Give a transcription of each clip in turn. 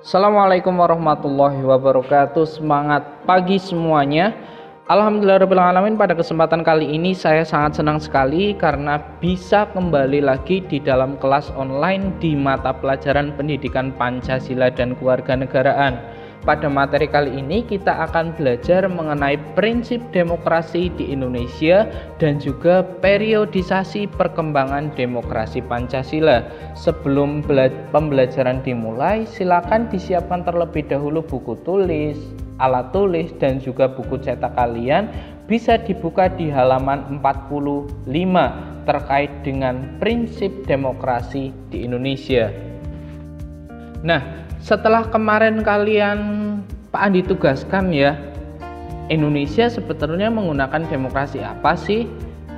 Assalamualaikum warahmatullahi wabarakatuh. Semangat pagi semuanya. Alhamdulillahirrahmanirrahim. Pada kesempatan kali ini saya sangat senang sekali karena bisa kembali lagi di dalam kelas online di mata pelajaran pendidikan Pancasila dan Kewarganegaraan. Pada materi kali ini kita akan belajar mengenai prinsip demokrasi di Indonesia dan juga periodisasi perkembangan demokrasi Pancasila. Sebelum pembelajaran dimulai, silakan disiapkan terlebih dahulu buku tulis, alat tulis, dan juga buku cetak kalian. Bisa dibuka di halaman 45 terkait dengan prinsip demokrasi di Indonesia. Nah, setelah kemarin kalian Pak Andi tugaskan ya, Indonesia sebetulnya menggunakan demokrasi apa sih?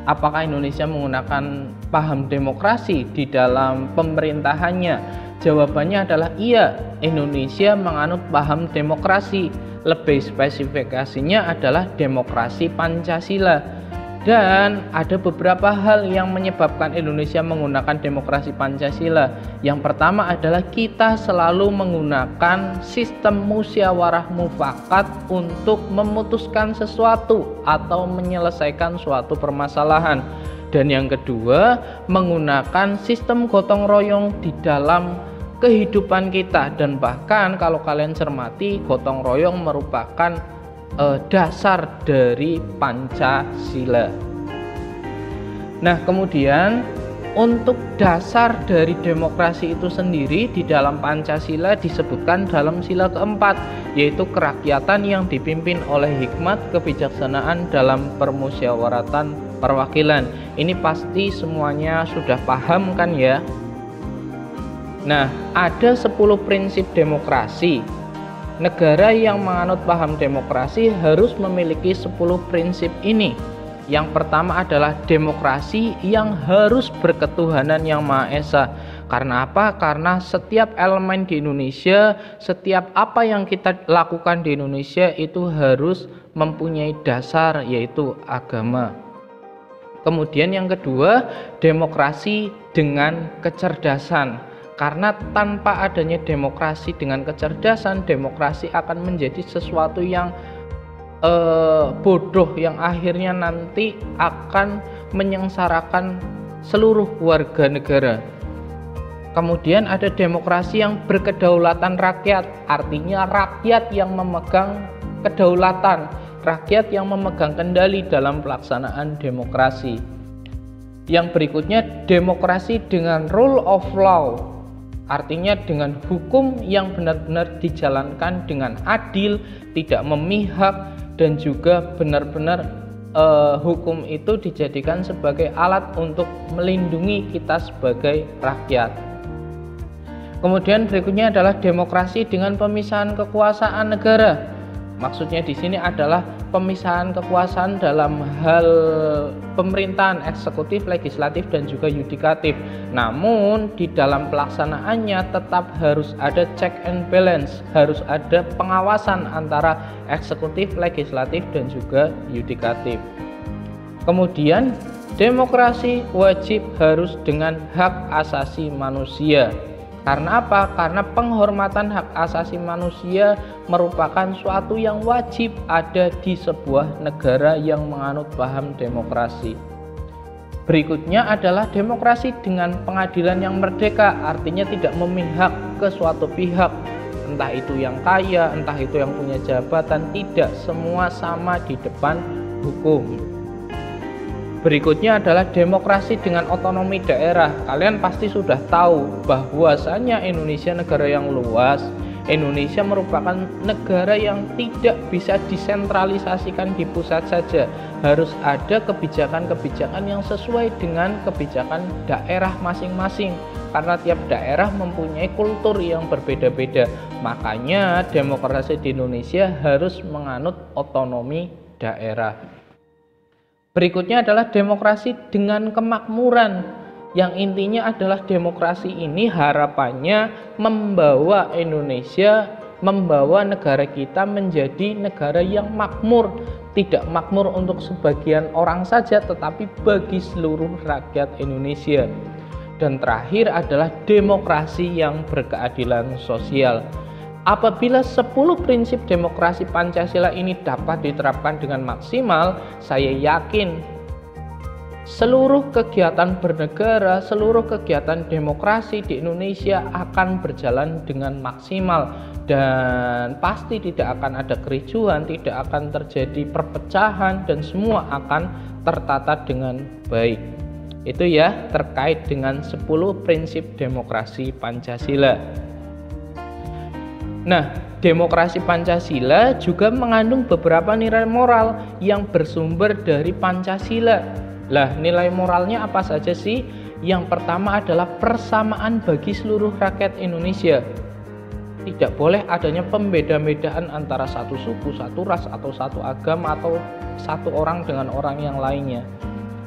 Apakah Indonesia menggunakan paham demokrasi di dalam pemerintahannya? Jawabannya adalah iya, Indonesia menganut paham demokrasi. Lebih spesifikasinya adalah demokrasi Pancasila. Dan ada beberapa hal yang menyebabkan Indonesia menggunakan demokrasi Pancasila. Yang pertama adalah kita selalu menggunakan sistem musyawarah mufakat untuk memutuskan sesuatu atau menyelesaikan suatu permasalahan. Dan yang kedua, menggunakan sistem gotong royong di dalam kehidupan kita. Dan bahkan kalau kalian cermati, gotong royong merupakan dasar dari Pancasila. Nah, kemudian untuk dasar dari demokrasi itu sendiri di dalam Pancasila disebutkan dalam sila keempat, yaitu kerakyatan yang dipimpin oleh hikmat kebijaksanaan dalam permusyawaratan perwakilan. Ini pasti semuanya sudah paham kan ya? Nah, ada 10 prinsip demokrasi. Negara yang menganut paham demokrasi harus memiliki 10 prinsip ini. Yang pertama adalah demokrasi yang harus berketuhanan yang Maha Esa. Karena apa? Karena setiap elemen di Indonesia, setiap apa yang kita lakukan di Indonesia itu harus mempunyai dasar, yaitu agama. Kemudian yang kedua, demokrasi dengan kecerdasan. Karena tanpa adanya demokrasi dengan kecerdasan, demokrasi akan menjadi sesuatu yang bodoh, yang akhirnya nanti akan menyengsarakan seluruh warga negara. Kemudian ada demokrasi yang berkedaulatan rakyat, artinya rakyat yang memegang kedaulatan, rakyat yang memegang kendali dalam pelaksanaan demokrasi. Yang berikutnya, demokrasi dengan rule of law. Artinya dengan hukum yang benar-benar dijalankan dengan adil, tidak memihak, dan juga benar-benar hukum itu dijadikan sebagai alat untuk melindungi kita sebagai rakyat. Kemudian berikutnya adalah demokrasi dengan pemisahan kekuasaan negara. Maksudnya di sini adalah pemisahan kekuasaan dalam hal pemerintahan, eksekutif, legislatif, dan juga yudikatif. Namun di dalam pelaksanaannya tetap harus ada check and balance, harus ada pengawasan antara eksekutif, legislatif, dan juga yudikatif. Kemudian demokrasi wajib harus dengan hak asasi manusia. Karena apa? Karena penghormatan hak asasi manusia merupakan suatu yang wajib ada di sebuah negara yang menganut paham demokrasi. Berikutnya adalah demokrasi dengan pengadilan yang merdeka, artinya tidak memihak ke suatu pihak, entah itu yang kaya, entah itu yang punya jabatan, tidak, semua sama di depan hukum. Berikutnya adalah demokrasi dengan otonomi daerah. Kalian pasti sudah tahu bahwasanya Indonesia negara yang luas. Indonesia merupakan negara yang tidak bisa disentralisasikan di pusat saja. Harus ada kebijakan-kebijakan yang sesuai dengan kebijakan daerah masing-masing. Karena tiap daerah mempunyai kultur yang berbeda-beda. Makanya demokrasi di Indonesia harus menganut otonomi daerah. Berikutnya adalah demokrasi dengan kemakmuran, yang intinya adalah demokrasi ini harapannya membawa Indonesia, membawa negara kita menjadi negara yang makmur, tidak makmur untuk sebagian orang saja tetapi bagi seluruh rakyat Indonesia. Dan terakhir adalah demokrasi yang berkeadilan sosial. Apabila 10 prinsip demokrasi Pancasila ini dapat diterapkan dengan maksimal, saya yakin seluruh kegiatan bernegara, seluruh kegiatan demokrasi di Indonesia akan berjalan dengan maksimal dan pasti tidak akan ada kericuhan, tidak akan terjadi perpecahan dan semua akan tertata dengan baik. Itu ya terkait dengan 10 prinsip demokrasi Pancasila. Nah, demokrasi Pancasila juga mengandung beberapa nilai moral yang bersumber dari Pancasila. Lah, nilai moralnya apa saja sih? Yang pertama adalah persamaan bagi seluruh rakyat Indonesia. Tidak boleh adanya pembeda-bedaan antara satu suku, satu ras, atau satu agama, atau satu orang dengan orang yang lainnya.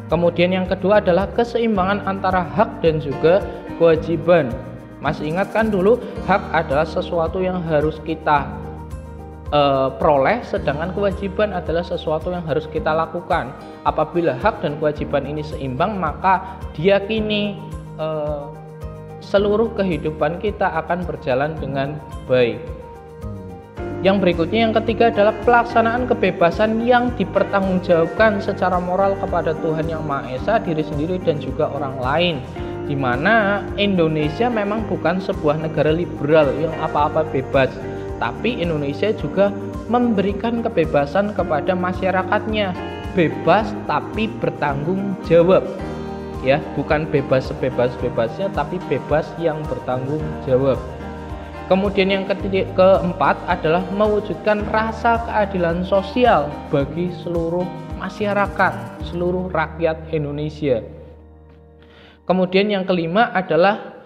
Kemudian yang kedua adalah keseimbangan antara hak dan juga kewajiban. Masih ingat kan dulu, hak adalah sesuatu yang harus kita peroleh, sedangkan kewajiban adalah sesuatu yang harus kita lakukan. Apabila hak dan kewajiban ini seimbang, maka diyakini seluruh kehidupan kita akan berjalan dengan baik. Yang berikutnya, yang ketiga adalah pelaksanaan kebebasan yang dipertanggungjawabkan secara moral kepada Tuhan Yang Maha Esa, diri sendiri dan juga orang lain. Di mana Indonesia memang bukan sebuah negara liberal yang apa-apa bebas, tapi Indonesia juga memberikan kebebasan kepada masyarakatnya, bebas tapi bertanggung jawab. Ya, bukan bebas sebebas-bebasnya, tapi bebas yang bertanggung jawab. Kemudian yang keempat adalah mewujudkan rasa keadilan sosial bagi seluruh masyarakat, seluruh rakyat Indonesia. Kemudian yang kelima adalah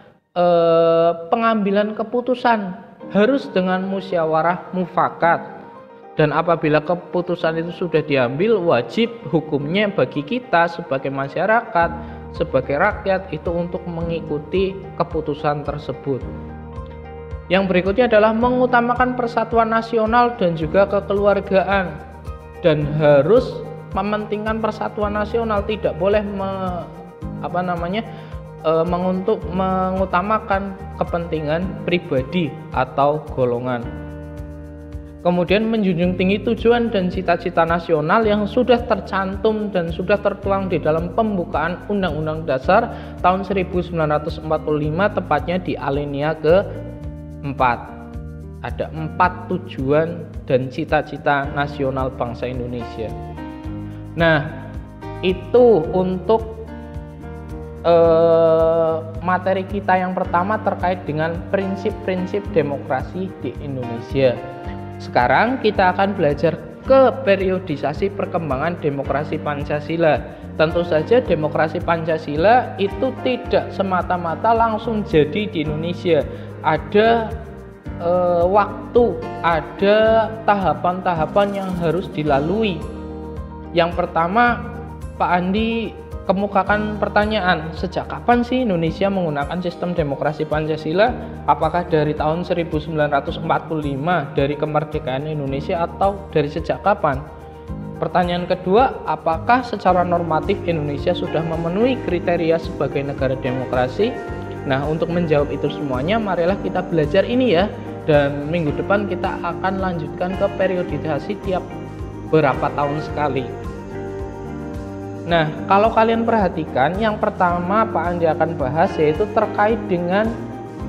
pengambilan keputusan harus dengan musyawarah mufakat. Dan apabila keputusan itu sudah diambil, wajib hukumnya bagi kita sebagai masyarakat, sebagai rakyat itu untuk mengikuti keputusan tersebut. Yang berikutnya adalah mengutamakan persatuan nasional dan juga kekeluargaan, dan harus mementingkan persatuan nasional, tidak boleh mengutamakan kepentingan pribadi atau golongan. Kemudian menjunjung tinggi tujuan dan cita-cita nasional yang sudah tercantum dan sudah tertuang di dalam pembukaan Undang-Undang Dasar tahun 1945, tepatnya di alinea ke-4. Ada 4 tujuan dan cita-cita nasional bangsa Indonesia. Nah, itu untuk materi kita yang pertama terkait dengan prinsip-prinsip demokrasi di Indonesia. Sekarang kita akan belajar ke periodisasi perkembangan demokrasi Pancasila. Tentu saja demokrasi Pancasila itu tidak semata-mata langsung jadi di Indonesia. Ada waktu, ada tahapan-tahapan yang harus dilalui. Yang pertama, Pak Andi kemukakan pertanyaan, sejak kapan sih Indonesia menggunakan sistem demokrasi Pancasila? Apakah dari tahun 1945, dari kemerdekaan Indonesia, atau dari sejak kapan? Pertanyaan kedua, apakah secara normatif Indonesia sudah memenuhi kriteria sebagai negara demokrasi? Nah, untuk menjawab itu semuanya, marilah kita belajar ini ya. Dan minggu depan kita akan lanjutkan ke periodisasi tiap berapa tahun sekali. Nah, kalau kalian perhatikan, yang pertama Pak Andi akan bahas yaitu terkait dengan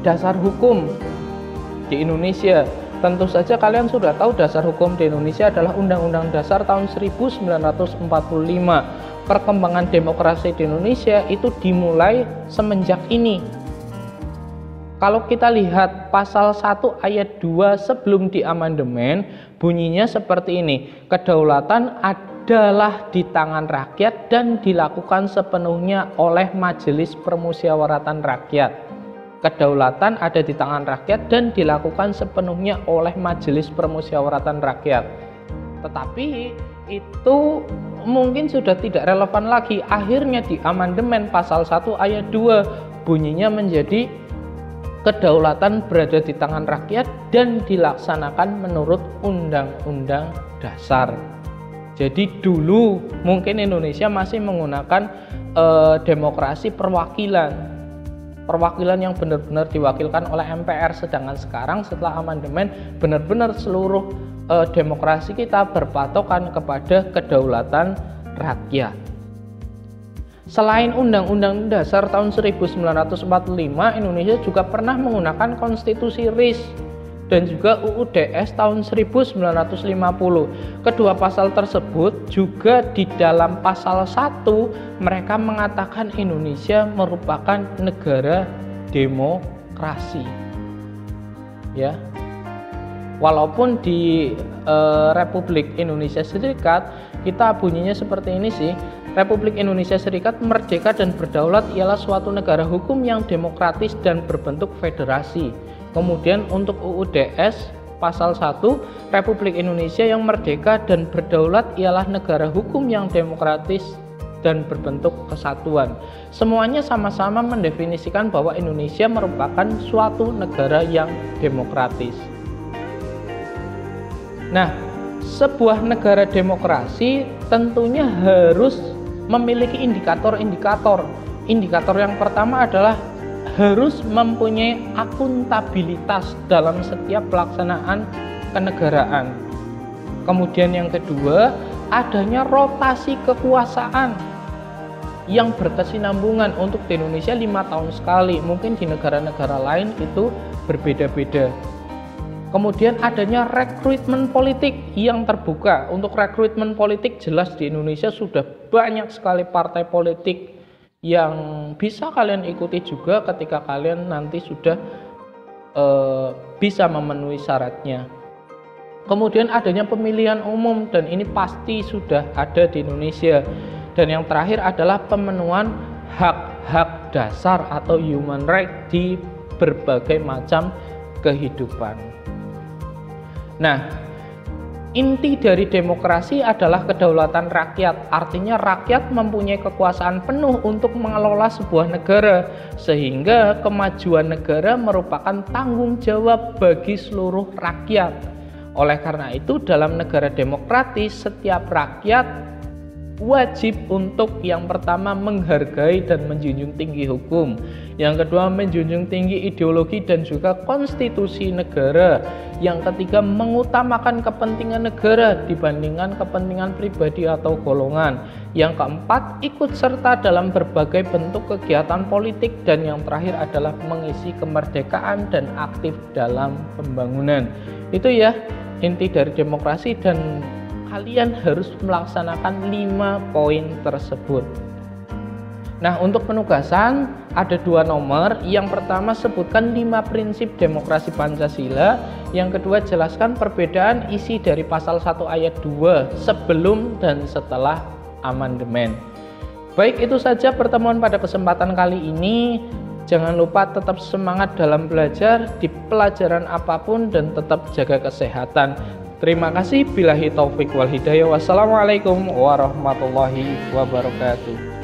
dasar hukum di Indonesia. Tentu saja kalian sudah tahu dasar hukum di Indonesia adalah Undang-Undang Dasar tahun 1945. Perkembangan demokrasi di Indonesia itu dimulai semenjak ini. Kalau kita lihat pasal 1 ayat 2 sebelum diamandemen, bunyinya seperti ini. Kedaulatan adalah di tangan rakyat dan dilakukan sepenuhnya oleh Majelis Permusyawaratan Rakyat. Kedaulatan ada di tangan rakyat dan dilakukan sepenuhnya oleh Majelis Permusyawaratan Rakyat. Tetapi itu mungkin sudah tidak relevan lagi. Akhirnya di amandemen pasal 1 ayat 2 bunyinya menjadi kedaulatan berada di tangan rakyat dan dilaksanakan menurut Undang-Undang Dasar. Jadi dulu mungkin Indonesia masih menggunakan demokrasi perwakilan. perwakilan yang benar-benar diwakilkan oleh MPR. Sedangkan sekarang setelah amandemen benar-benar seluruh demokrasi kita berpatokan kepada kedaulatan rakyat. Selain Undang-Undang Dasar tahun 1945, Indonesia juga pernah menggunakan Konstitusi RIS dan juga UUDS tahun 1950. Kedua pasal tersebut juga di dalam pasal 1 mereka mengatakan Indonesia merupakan negara demokrasi. Ya. Walaupun di Republik Indonesia Serikat kita bunyinya seperti ini sih. Republik Indonesia Serikat merdeka dan berdaulat ialah suatu negara hukum yang demokratis dan berbentuk federasi. Kemudian untuk UUDS pasal 1, Republik Indonesia yang merdeka dan berdaulat ialah negara hukum yang demokratis dan berbentuk kesatuan. Semuanya sama-sama mendefinisikan bahwa Indonesia merupakan suatu negara yang demokratis. Nah, sebuah negara demokrasi tentunya harus memiliki indikator-indikator. Indikator yang pertama adalah harus mempunyai akuntabilitas dalam setiap pelaksanaan kenegaraan. Kemudian yang kedua, adanya rotasi kekuasaan yang berkesinambungan. Untuk di Indonesia 5 tahun sekali, mungkin di negara-negara lain itu berbeda-beda. Kemudian adanya rekrutmen politik yang terbuka. Untuk rekrutmen politik jelas di Indonesia sudah banyak sekali partai politik yang bisa kalian ikuti juga ketika kalian nanti sudah bisa memenuhi syaratnya. Kemudian adanya pemilihan umum dan ini pasti sudah ada di Indonesia. Dan yang terakhir adalah pemenuhan hak-hak dasar atau human right di berbagai macam kehidupan. Nah, inti dari demokrasi adalah kedaulatan rakyat. Artinya rakyat mempunyai kekuasaan penuh untuk mengelola sebuah negara, sehingga kemajuan negara merupakan tanggung jawab bagi seluruh rakyat. Oleh karena itu, dalam negara demokratis setiap rakyat wajib untuk yang pertama menghargai dan menjunjung tinggi hukum, yang kedua menjunjung tinggi ideologi dan juga konstitusi negara, yang ketiga mengutamakan kepentingan negara dibandingkan kepentingan pribadi atau golongan, yang keempat ikut serta dalam berbagai bentuk kegiatan politik, dan yang terakhir adalah mengisi kemerdekaan dan aktif dalam pembangunan. Itu ya inti dari demokrasi, dan kalian harus melaksanakan 5 poin tersebut. Nah, untuk penugasan ada 2 nomor. Yang pertama, sebutkan 5 prinsip demokrasi Pancasila. Yang kedua, jelaskan perbedaan isi dari pasal 1 ayat 2 sebelum dan setelah amandemen. Baik, itu saja pertemuan pada kesempatan kali ini. Jangan lupa tetap semangat dalam belajar di pelajaran apapun dan tetap jaga kesehatan. Terima kasih. Billahi taufik wal hidayah. Wassalamualaikum warahmatullahi wabarakatuh.